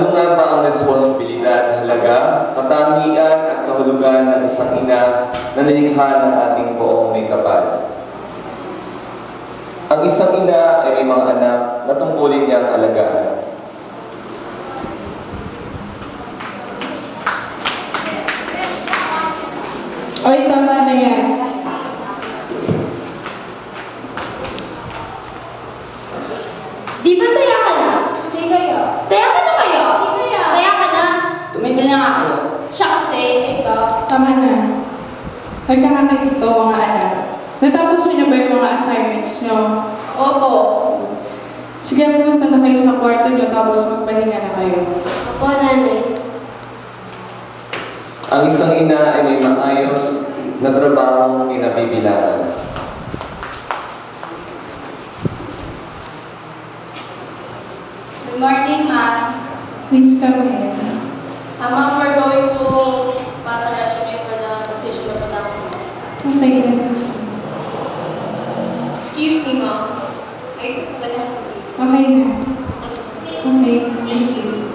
Ano nga ba ang responsibilidad, halaga, katangian at kahulugan ng isang ina na nilikha ng ating poong may kapal? Ang isang ina ay may mga anak na tungkulin niyang alagaan. Oy, tama na yan. Di ba taya ka na? Hindi kayo. Taya ka na kayo? Hindi kayo. Taya ka na? Tumigil na nga kayo. Siya kasi, ikaw. Tama na. Nagkakakito mga anak. Natapos niyo na ba yung mga assignments niyo? Opo. Sige, pumunta na kayo sa kwarto niyo tapos magpahinga na kayo. Opo, nanay. Ang isang ina ay may maayos na trabahong kinabibilangan. Good morning, ma'am. Please come in. Ma'am, we're going to pass a resume for the position of protagonist. Okay, let's see. Excuse me, ma'am. Ay, wala. Okay na. Okay. Thank you.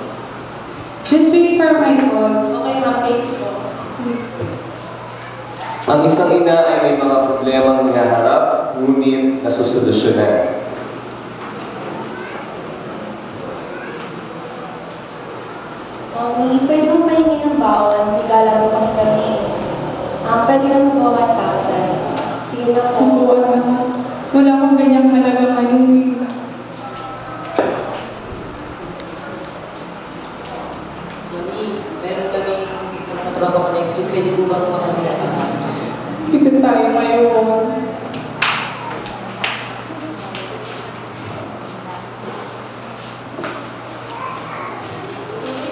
Just wait for my call. Okay, ma'am, thank you po. Ang isang ina ay may mga problemang hinaharap, ngunit nasusolusyonan. Mami, pwede bang pahingi ng baon? May gala mo kasi kami. Pwede lang po 1,000. Sige na po. Oo, anak. Wala akong ganyang halaga ngayon. Mami, meron kami dito na trabaho next week. Pwede po ba kumakanila lahat? Kipit tayo ngayon.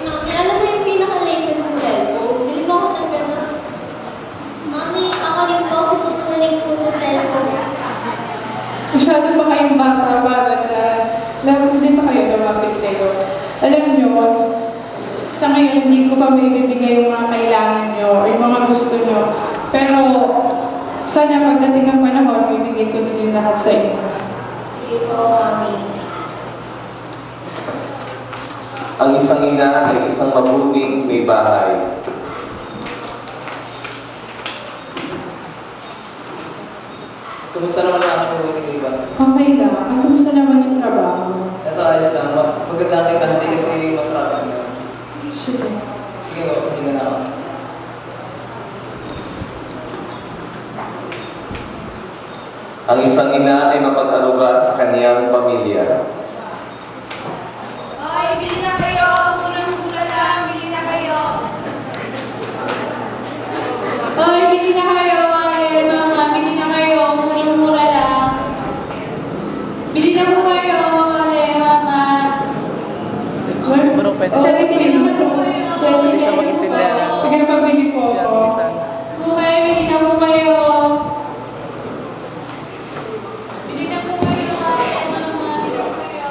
Mami, alam mo yung pinaka-latest na cellphone? Bili ba ako ng gano'n? Mami, ako rin po. Gusto ko na rin po ng cellphone. Masyado pa kayong bata dyan. Hindi pa kayo lumapit kayo. Alam nyo, sa ngayon hindi ko pa may bibigay yung mga kailangan nyo o yung mga gusto nyo. Pero sana pagdating ng panahon, bibigay ko din yung lahat sa inyo. Sige po, Mami. Ang isang ina ay isang mabuting may bahay. Kumusta naman ang aking buhay ng iba? Okay lang. Ang kumusta naman yung trabaho? Ito, ayos lang. Maganda kita, hindi kasi matrapin na. Sige. Sige po, hindi na ako. Ang isang ina ay mapag-aruga sa kaniyang pamilya. Ay, bili na kayo! Mula lang, bili na kayo! Ay, bili na kayo, Mare! Mama, bili na kayo! Mura lang! Bili na po kayo, Mare! Mama! Bro, pwede Siya rin Bili na po kayo! Pwede siya mag-isindahan. Sige, pabili po ako. Sukay, bili na po kayo! Bili na po kayo, Mare! Mama, bili na kayo!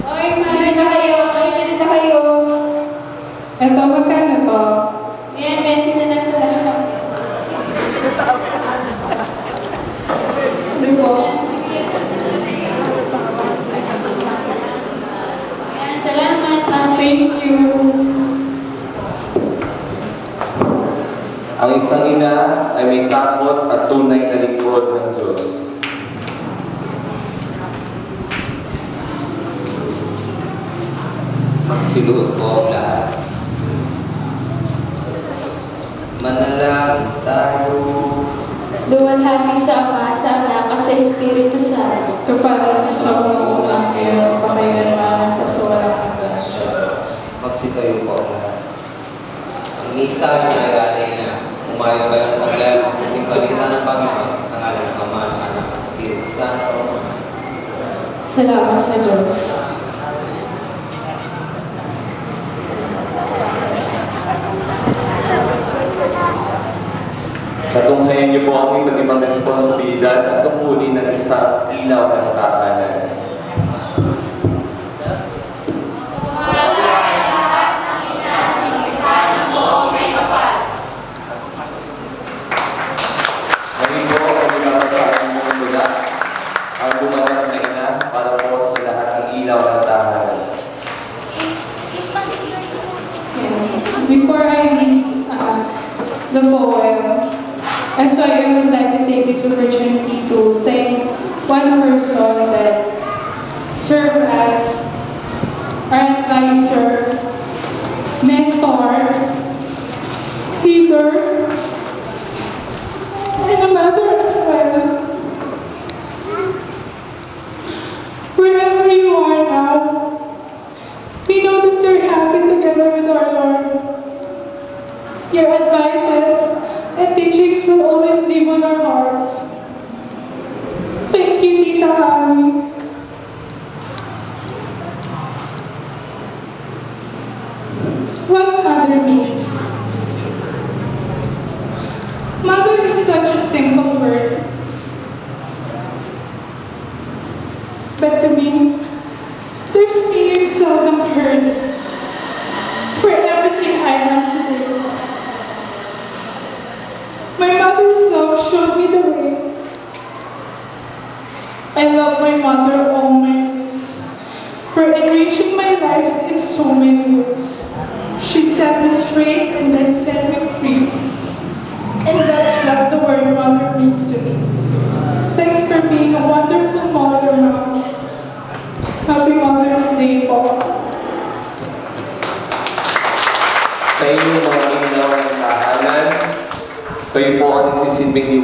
Ay, Mare, na kayo! Ay, bili na kayo! Eto, magkano to? Yan, 20 na lang pala. Sige po. Ayan, salamat, Mami. Thank you. Ang isang ina ay may takot at tunay na lingkod ng Diyos. Magsiluhod po ang lahat. Manalangin tayo. Luwalhati sa Ama, sa Anak, at sa Espiritu Santo. Kapag sa mga unang kayo, pakailanman, kasuwalan ng Diyos. Magsitayo po ang lahat. Ang misa niya ay alay na umayo kayo na taglay ang puting balita ng Panginoon sa ngalan ng Ama, ng Anak, at Espiritu Santo. Salamat sa Diyos. Katunghayan niyo po ang iba't ibang responsibilidad at tungkulin ng isang ilaw ng tahanan. Ngayon po, kami kapag ang mula ang gumaganap na ina para po sa lahat ng ilaw ng tahanan. poem. And so I would like to take this opportunity to thank one person that served as our advisor, mentor, leader, and a mother as well. Wherever you are now, we know that you're happy together with our Lord. Your advices and teachings will always live on our hearts. Thank you, Tita Ami. What mother means? Mother is such a simple word. But to me, there's meaning seldom heard for everything I am today. My mother's love showed me the way. I love my mother all my days for enriching my life in so many ways. She set me straight and then set me free. And that's what the word mother means to me. Thanks for being a wonderful mother, Mom. Happy Mother's Day po. Sa inyong mga minaw ng tahanan, kayo po ang nagsisilbing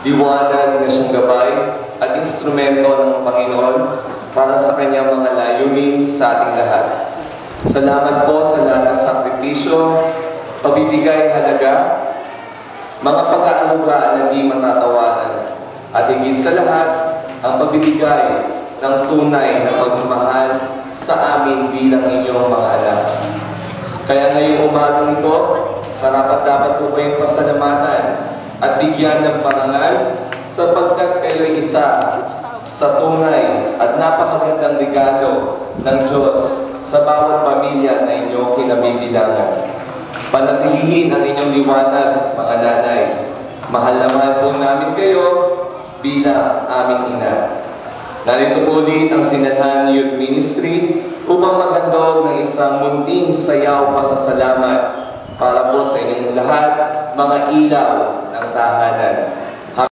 liwanag na siyang gabay at instrumento ng Panginoon para sa kanyang mga layunin sa ating lahat. Salamat po sa lahat ng sakripisyo, pagbibigay halaga, mga pag-aaluga na di matatawanan, at higit sa lahat, ang pagbibigay ng tunay na pagmamahal sa amin bilang inyong mga anak. Kaya ngayong umagang ito, dapat po kayong pasalamatan at bigyan ng parangal sapagkat kayo isa sa tunay at napakagandang regalo ng Diyos sa bawat pamilya na inyong kinabibilangan. Panatilihin ang inyong liwanag, mga nanay. Mahal na mahal po namin kayo bilang aming ina. Narito po ulit ang Sinathan Youth Ministry upang maghandog ng isang munting sayaw pasasalamat para po sa inyong lahat, mga ilaw ng tahanan.